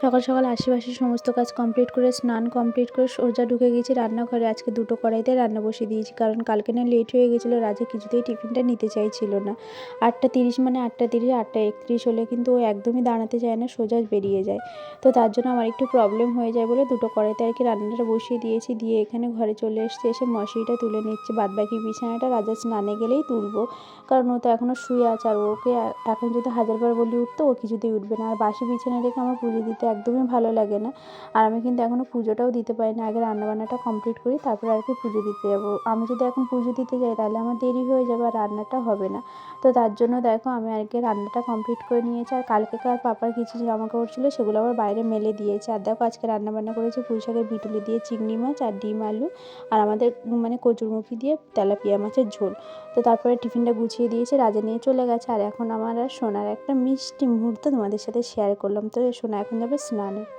সকাল সকাল আশেপাশের সমস্ত কাজ কমপ্লিট করে স্নান কমপ্লিট করে সোজা ঢুকে গেছি রান্নাঘরে। আজকে দুটো কড়াইতে রান্না বসিয়ে দিয়েছি, কারণ কালকে না লেট হয়ে গেছিলো। রাজা কিছুতেই টিফিনটা নিতে চাইছিল না। 8:30 মানে 8:30, 8:31 হলে কিন্তু ও একদমই দাঁড়াতে চায় না, সোজা বেরিয়ে যায়। তো তার জন্য আমার একটু প্রবলেম হয়ে যায় বলে দুটো কড়াইতে আর কি রান্নাটা বসিয়ে দিয়েছি। দিয়ে এখানে ঘরে চলে এসেছি, এসে মশারিটা তুলে নিচ্ছি। বাদবাকি বিছানাটা রাজা স্নানে গেলেই তুলবো, কারণ ও তো এখনও শুয়ে আছে। আর ওকে এখন যদি হাজারবার বলি উঠতে, ও কিছুতেই উঠবে না। আর বাসি বিছানা রেখে আমার পুজো দিতে একদমই ভালো লাগে না। আর আমি কিন্তু এখনও পুজোটাও দিতে পারি না। আগে রান্নাবান্নাটা কমপ্লিট করি, তারপরে আর কি পুজো দিতে যাবো। আমি যদি এখন পুজো দিতে যাই তাহলে আমার দেরি হয়ে যাবে আর রান্নাটা হবে না। তো তার জন্য দেখো আমি আজকে রান্নাটা কমপ্লিট করে নিয়েছি। আর কালকেকার পাপার কিছু জামাকাপড় ছিল, সেগুলো আবার বাইরে মেলে দিয়েছে। আর দেখো আজকে রান্নাবান্না করেছি পুঁই শাকের বিটুলি দিয়ে চিংড়ি মাছ আর ডিম আলু, আর আমাদের মানে কচুরমুখী দিয়ে তেলাপিয়া মাছের ঝোল। তো তারপরে টিফিনটা গুছিয়ে দিয়েছে, রাজা নিয়ে চলে গেছে। আর এখন আমার আর সোনার একটা মিষ্টি মুহূর্ত তোমাদের সাথে শেয়ার করলাম। তো সোনা এখন যাবে স্নানে।